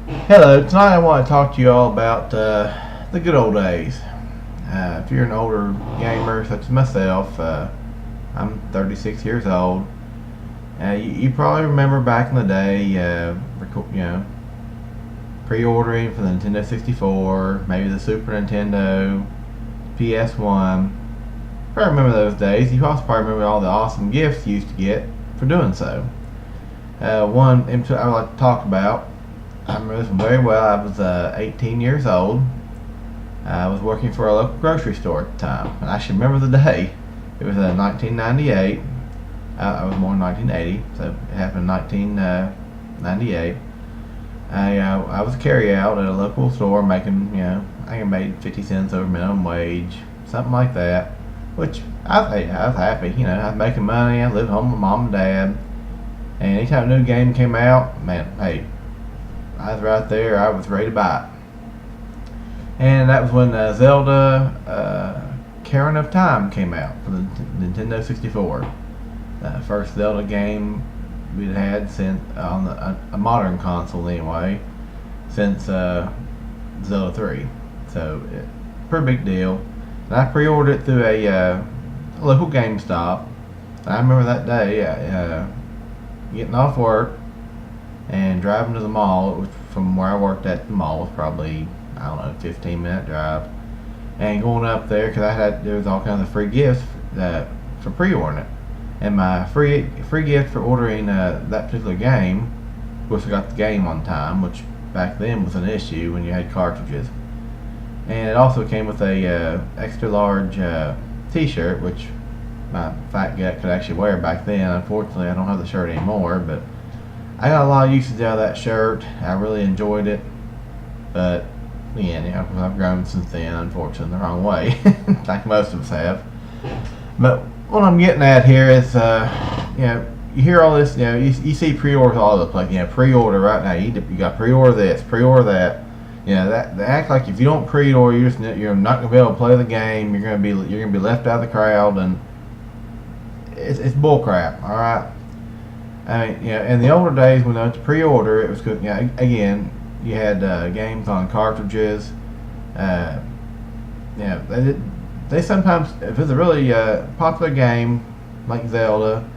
Hello, tonight I want to talk to you all about the good old days. If you're an older gamer such as myself, I'm 36 years old. You probably remember back in the day, pre-ordering for the Nintendo 64, maybe the Super Nintendo, PS1. Probably remember those days. You also probably remember all the awesome gifts you used to get for doing so. One I would like to talk about. I remember this one very well. I was 18 years old. I was working for a local grocery store at the time, and I should remember the day. It was 1998. I was born in 1980, so it happened in 1998. I was a carry out at a local store making, I think I made 50 cents over minimum wage, something like that. Which I was happy, I was making money. I lived home with mom and dad, and anytime a new game came out, man, hey, I was right there. I was ready to buy it. And that was when Zelda Ocarina of Time came out for the Nintendo 64. First Zelda game we'd had since on a modern console anyway, since Zelda 3. So pretty big deal. And I pre-ordered it through a local GameStop. I remember that day getting off work and driving to the mall, which from where I worked at the mall was probably, I don't know, 15-minute drive, and going up there because there was all kinds of free gifts for pre-ordering it, and my free gift for ordering that particular game, of course I got the game on time, which back then was an issue when you had cartridges, and it also came with a extra large T-shirt, which my fat gut could actually wear back then. Unfortunately, I don't have the shirt anymore, but I got a lot of usage out of that shirt. I really enjoyed it, but again, I've grown since then, unfortunately, the wrong way, like most of us have. But what I'm getting at here is, you hear all this, you see pre-orders all over the place. Pre-order right now. You got pre-order this, pre-order that. They act like if you don't pre-order, you're not gonna be able to play the game. You're gonna be left out of the crowd, and it's bull crap. All right. I mean, in the older days when I went to pre-order, it was good. Again, you had games on cartridges. They sometimes, if it's a really popular game like Zelda,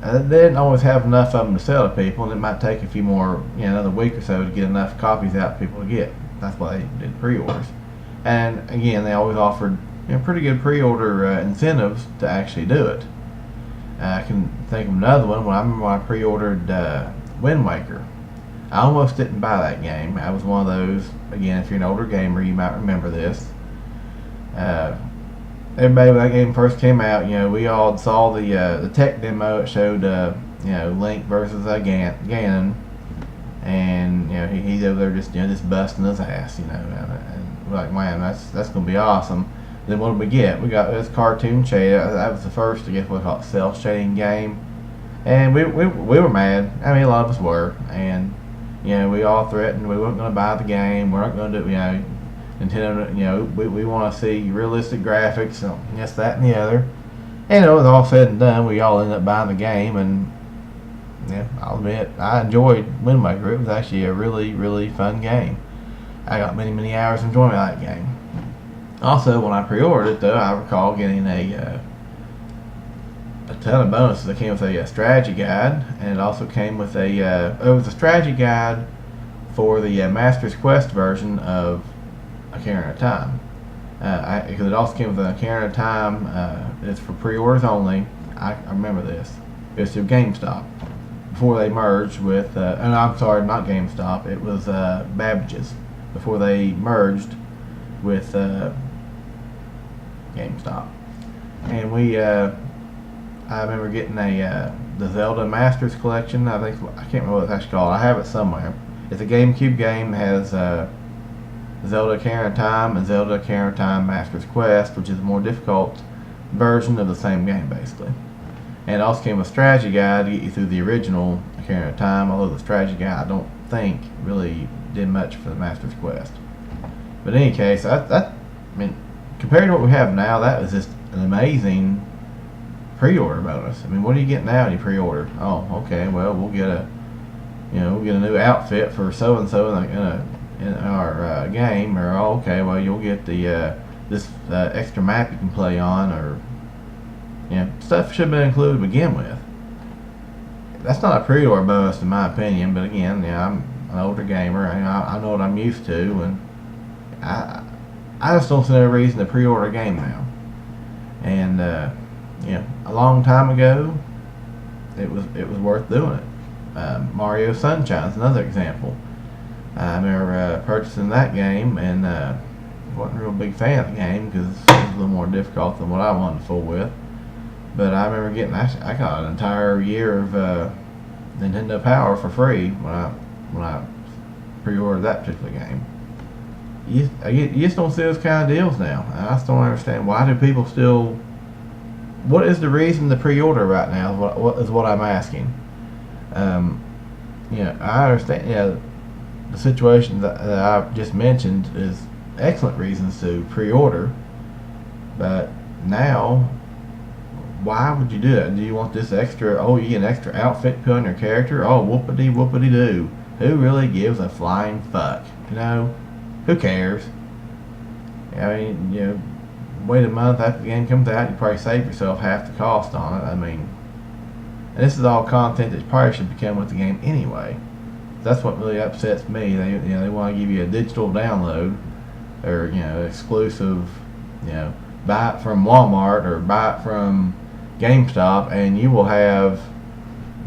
they didn't always have enough of them to sell to people, and it might take a few more, another week or so to get enough copies out for people to get. That's why they did pre-orders. And again, they always offered pretty good pre-order incentives to actually do it. I can think of another one. I remember when I pre-ordered Wind Waker. I almost didn't buy that game. I was one of those. Again, if you're an older gamer, you might remember this. Everybody, when that game first came out, we all saw the tech demo. It showed Link versus Ganon, and he's over there just busting his ass, and we're like, man, that's gonna be awesome. Then what did we get? We got this cartoon shade. That was the first, I guess, what we call it, cel-shading game. And we were mad. I mean, a lot of us were. And, we all threatened we weren't going to buy the game. We're not going to do, Nintendo, we want to see realistic graphics, so yes, that, and the other. And it was all said and done. We all ended up buying the game. And, I'll admit, I enjoyed Wind Waker. It was actually a really, really fun game. I got many, many hours of enjoyment out of that game. Also, when I pre-ordered it, though, I recall getting a ton of bonuses. It came with a strategy guide, and it also came with it was a strategy guide for the Master's Quest version of Ocarina of Time. Because it also came with an Ocarina of Time. It's for pre-orders only. I remember this. It was through GameStop before they merged with. And I'm sorry, not GameStop. It was Babbage's before they merged with GameStop. And I remember getting the Zelda Masters Collection. I can't remember what it's actually called. I have it somewhere. It's a GameCube game. It has Zelda Ocarina of Time and Zelda Ocarina of Time Masters Quest, which is a more difficult version of the same game, basically. And it also came with a strategy guide to get you through the original Ocarina of Time, although the strategy guide, I don't think, really did much for the Masters Quest. But in any case, I mean, compared to what we have now, that was just an amazing pre-order bonus. I mean, what do you get now when you pre-order? Oh, okay, well, we'll get a we'll get a new outfit for so and so in our game, or oh, okay, well you'll get the this extra map you can play on, or stuff should have been included to begin with. That's not a pre-order bonus in my opinion, but again, I'm an older gamer, and I know what I'm used to, and I just don't see no reason to pre-order a game now. And a long time ago, it was worth doing it. Mario Sunshine is another example. I remember purchasing that game, and wasn't a real big fan of the game because it was a little more difficult than what I wanted to fool with. But I remember I got an entire year of Nintendo Power for free when I pre-ordered that particular game. You just don't see those kind of deals now. I just don't understand, why do people still. What is the reason to pre-order right now? Is what I'm asking. I understand. The situation that I've just mentioned is excellent reasons to pre-order, but now, why would you do that? Do you want this extra? Oh, you get an extra outfit put on your character? Oh, whoopity whoopity doo. Who really gives a flying fuck? Who cares? I mean, wait a month after the game comes out, you probably save yourself half the cost on it. I mean, and this is all content that probably should come with the game anyway. That's what really upsets me. They want to give you a digital download, or exclusive, buy it from Walmart or buy it from GameStop, and you will have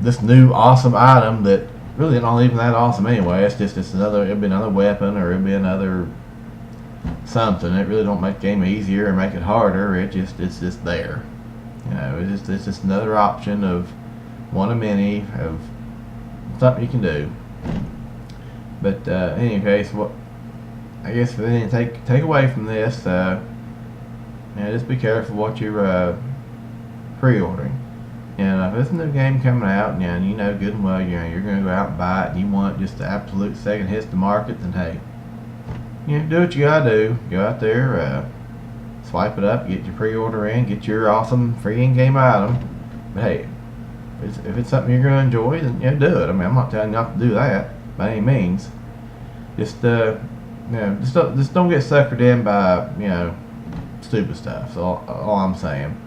this new awesome item that really not even that awesome anyway. It'll be another weapon, or it'll be another something. It really don't make the game easier or make it harder. It's just there. It's just another option of one of many of something you can do. But in any case, I guess if anything take away from this, just be careful what you're pre-ordering. If it's a new game coming out, and you know good and well, you're going to go out and buy it, and you want just the absolute second hits to market, then hey, do what you gotta do. Go out there, swipe it up, get your pre-order in, get your awesome free in-game item. But hey, if it's something you're going to enjoy, then do it. I mean, I'm not telling you not to do that by any means. Just just don't get suckered in by stupid stuff. That's all I'm saying.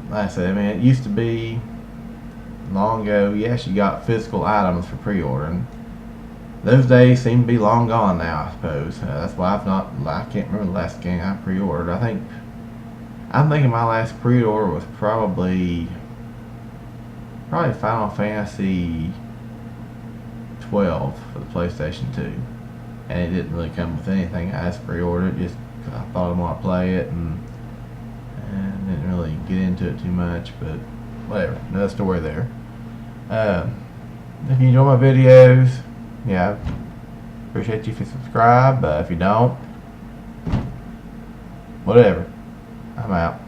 Like I said, I mean, it used to be long ago. Yes, you got physical items for pre-ordering. Those days seem to be long gone now, I suppose. That's why I can't remember the last game I pre-ordered. I'm thinking my last pre-order was probably Final Fantasy 12 for the PlayStation 2, and it didn't really come with anything. I just pre-ordered it just because I thought I want to play it, and didn't really get into it too much. But whatever, another story there. If you enjoy my videos, appreciate you if you subscribe. If you don't, whatever, I'm out.